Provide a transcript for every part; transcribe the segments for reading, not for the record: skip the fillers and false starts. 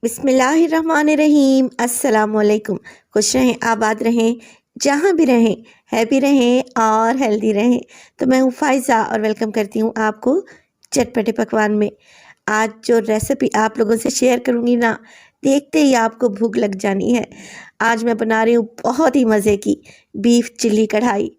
बिस्मिल्लाहिर्रहमानिर्रहीम। अस्सलामुअलैकुम। खुश रहें, आबाद रहें, जहाँ भी रहें, हैप्पी रहें और हेल्दी रहें। तो मैं हूँ फ़ाइज़ा और वेलकम करती हूँ आपको चटपटे पकवान में। आज जो रेसिपी आप लोगों से शेयर करूँगी ना, देखते ही आपको भूख लग जानी है। आज मैं बना रही हूँ बहुत ही मज़े की बीफ चिल्ली कढ़ाई।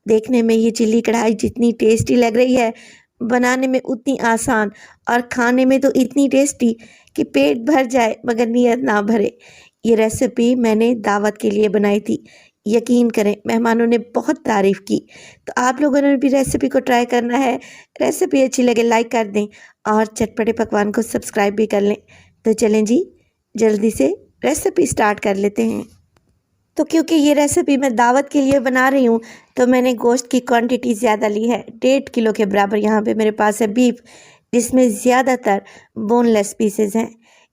देखने में ये चिल्ली कढ़ाई जितनी टेस्टी लग रही है, बनाने में उतनी आसान और खाने में तो इतनी टेस्टी कि पेट भर जाए मगर नीयत ना भरे। ये रेसिपी मैंने दावत के लिए बनाई थी। यकीन करें मेहमानों ने बहुत तारीफ़ की। तो आप लोगों ने भी रेसिपी को ट्राई करना है। रेसिपी अच्छी लगे लाइक कर दें और चटपटे पकवान को सब्सक्राइब भी कर लें। तो चलें जी, जल्दी से रेसिपी स्टार्ट कर लेते हैं। तो क्योंकि ये रेसिपी मैं दावत के लिए बना रही हूँ, तो मैंने गोश्त की क्वांटिटी ज़्यादा ली है। 1.5 किलो के बराबर यहाँ पे मेरे पास है बीफ, जिसमें ज़्यादातर बोनलेस पीसेस हैं।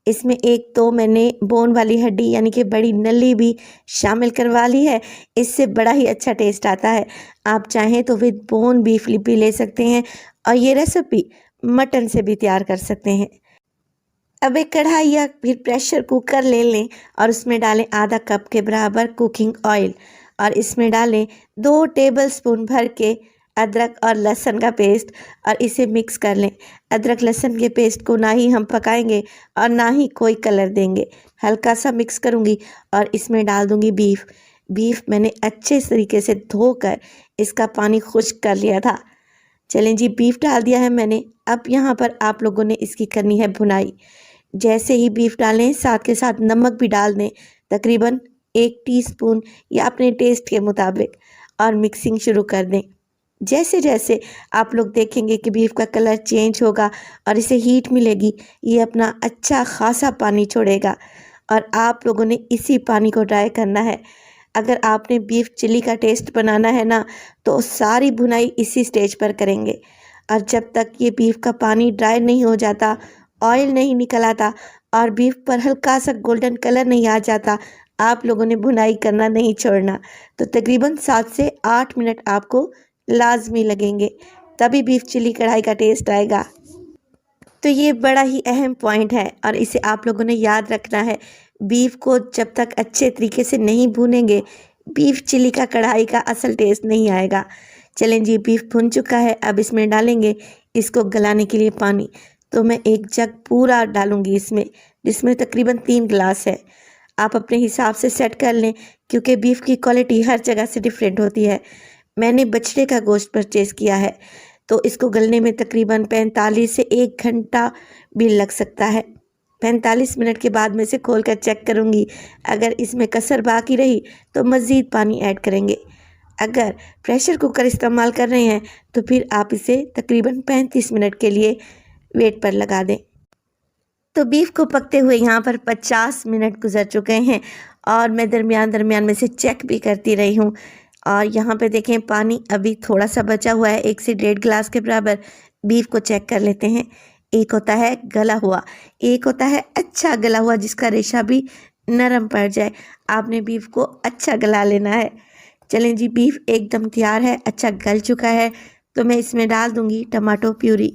इसमें एक तो मैंने बोन वाली हड्डी यानी कि बड़ी नली भी शामिल करवा ली है। इससे बड़ा ही अच्छा टेस्ट आता है। आप चाहें तो विद बोन बीफ भी ले सकते हैं और ये रेसिपी मटन से भी तैयार कर सकते हैं। अब एक कढ़ाई या फिर प्रेशर कुकर ले लें और उसमें डालें आधा कप के बराबर कुकिंग ऑयल और इसमें डालें 2 टेबलस्पून भर के अदरक और लहसुन का पेस्ट और इसे मिक्स कर लें। अदरक लहसुन के पेस्ट को ना ही हम पकाएंगे और ना ही कोई कलर देंगे, हल्का सा मिक्स करूंगी और इसमें डाल दूंगी बीफ। बीफ मैंने अच्छे तरीके से धोकर इसका पानी खुश्क कर लिया था। चलें जी, बीफ डाल दिया है मैंने। अब यहाँ पर आप लोगों ने इसकी करनी है भुनाई। जैसे ही बीफ डालें साथ के साथ नमक भी डाल दें, तकरीबन 1 टीस्पून या अपने टेस्ट के मुताबिक, और मिक्सिंग शुरू कर दें। जैसे जैसे आप लोग देखेंगे कि बीफ का कलर चेंज होगा और इसे हीट मिलेगी, ये अपना अच्छा खासा पानी छोड़ेगा और आप लोगों ने इसी पानी को ड्राई करना है। अगर आपने बीफ चिली का टेस्ट बनाना है ना, तो सारी भुनाई इसी स्टेज पर करेंगे और जब तक ये बीफ का पानी ड्राई नहीं हो जाता, ऑयल नहीं निकल आता और बीफ पर हल्का सा गोल्डन कलर नहीं आ जाता, आप लोगों ने भुनाई करना नहीं छोड़ना। तो तकरीबन 7 से 8 मिनट आपको लाजमी लगेंगे, तभी बीफ चिली कढ़ाई का टेस्ट आएगा। तो ये बड़ा ही अहम पॉइंट है और इसे आप लोगों ने याद रखना है। बीफ को जब तक अच्छे तरीके से नहीं भूनेंगे, बीफ चिली का कढ़ाई का असल टेस्ट नहीं आएगा। चलें जी, बीफ भुन चुका है। अब इसमें डालेंगे इसको गलाने के लिए पानी। तो मैं एक जग पूरा डालूंगी इसमें, जिसमें तकरीबन 3 गिलास है। आप अपने हिसाब से सेट कर लें क्योंकि बीफ की क्वालिटी हर जगह से डिफरेंट होती है। मैंने बछड़े का गोश्त परचेज़ किया है, तो इसको गलने में तकरीबन 45 से 1 घंटा भी लग सकता है। 45 मिनट के बाद मैं इसे खोल कर चेक करूँगी। अगर इसमें कसर बाकी रही तो मज़ीद पानी ऐड करेंगे। अगर प्रेशर कुकर इस्तेमाल कर रहे हैं तो फिर आप इसे तकरीबन 35 मिनट के लिए वेट पर लगा दें। तो बीफ को पकते हुए यहाँ पर 50 मिनट गुजर चुके हैं और मैं दरमियान दरमियान में से चेक भी करती रही हूँ। और यहाँ पे देखें पानी अभी थोड़ा सा बचा हुआ है, 1 से 1.5 गिलास के बराबर। बीफ को चेक कर लेते हैं। एक होता है गला हुआ, एक होता है अच्छा गला हुआ जिसका रेशा भी नरम पड़ जाए। आपने बीफ को अच्छा गला लेना है। चलें जी, बीफ एकदम तैयार है, अच्छा गल चुका है। तो मैं इसमें डाल दूँगी टमाटो प्यूरी।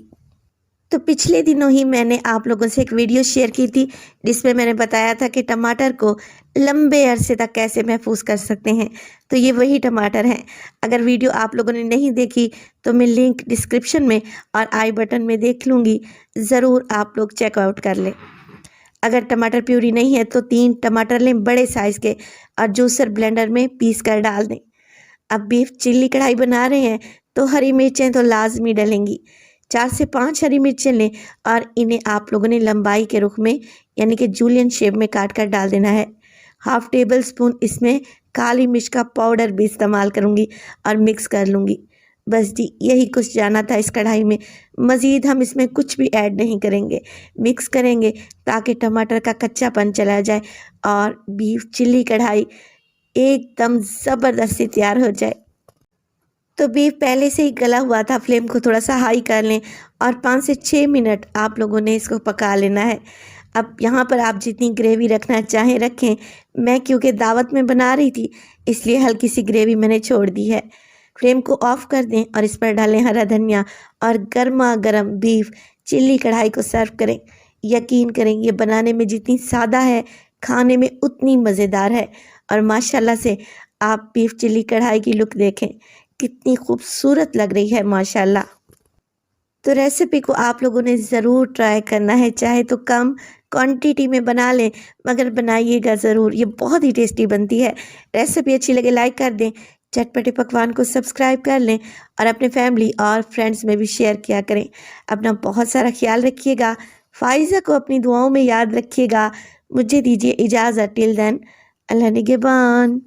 तो पिछले दिनों ही मैंने आप लोगों से एक वीडियो शेयर की थी जिसमें मैंने बताया था कि टमाटर को लंबे अरसे तक कैसे महफूज कर सकते हैं। तो ये वही टमाटर हैं। अगर वीडियो आप लोगों ने नहीं देखी तो मैं लिंक डिस्क्रिप्शन में और आई बटन में देख लूँगी, ज़रूर आप लोग चेकआउट कर लें। अगर टमाटर प्यूरी नहीं है तो 3 टमाटर लें बड़े साइज़ के और जूसर ब्लेंडर में पीस कर डाल दें। अब बीफ चिल्ली कढ़ाई बना रहे हैं तो हरी मिर्चें तो लाजमी डलेंगी। 4 से 5 हरी मिर्चें लें और इन्हें आप लोगों ने लंबाई के रुख में यानी कि जूलियन शेप में काट कर डाल देना है। 1/2 टेबल स्पून इसमें काली मिर्च का पाउडर भी इस्तेमाल करूँगी और मिक्स कर लूँगी। बस जी, यही कुछ जाना था इस कढ़ाई में। मज़ीद हम इसमें कुछ भी ऐड नहीं करेंगे, मिक्स करेंगे ताकि टमाटर का कच्चापन चला जाए और बीफ चिल्ली कढ़ाई एकदम ज़बरदस्ती तैयार हो जाए। तो बीफ पहले से ही गला हुआ था, फ्लेम को थोड़ा सा हाई कर लें और 5 से 6 मिनट आप लोगों ने इसको पका लेना है। अब यहाँ पर आप जितनी ग्रेवी रखना चाहें रखें। मैं क्योंकि दावत में बना रही थी इसलिए हल्की सी ग्रेवी मैंने छोड़ दी है। फ्लेम को ऑफ कर दें और इस पर डालें हरा धनिया और गर्मा गर्म बीफ चिल्ली कढ़ाई को सर्व करें। यकीन करें ये बनाने में जितनी सादा है, खाने में उतनी मज़ेदार है। और माशाल्लाह से आप बीफ चिल्ली कढ़ाई की लुक देखें, कितनी खूबसूरत लग रही है माशाल्लाह। तो रेसिपी को आप लोगों ने ज़रूर ट्राई करना है, चाहे तो कम क्वांटिटी में बना लें, मगर बनाइएगा ज़रूर, ये बहुत ही टेस्टी बनती है। रेसिपी अच्छी लगे लाइक कर दें, चटपटे पकवान को सब्सक्राइब कर लें और अपने फैमिली और फ्रेंड्स में भी शेयर किया करें। अपना बहुत सारा ख्याल रखिएगा, फ़ाइज़ा को अपनी दुआओं में याद रखिएगा। मुझे दीजिए इजाज़त, टिल देन अल्लाह निगहबान।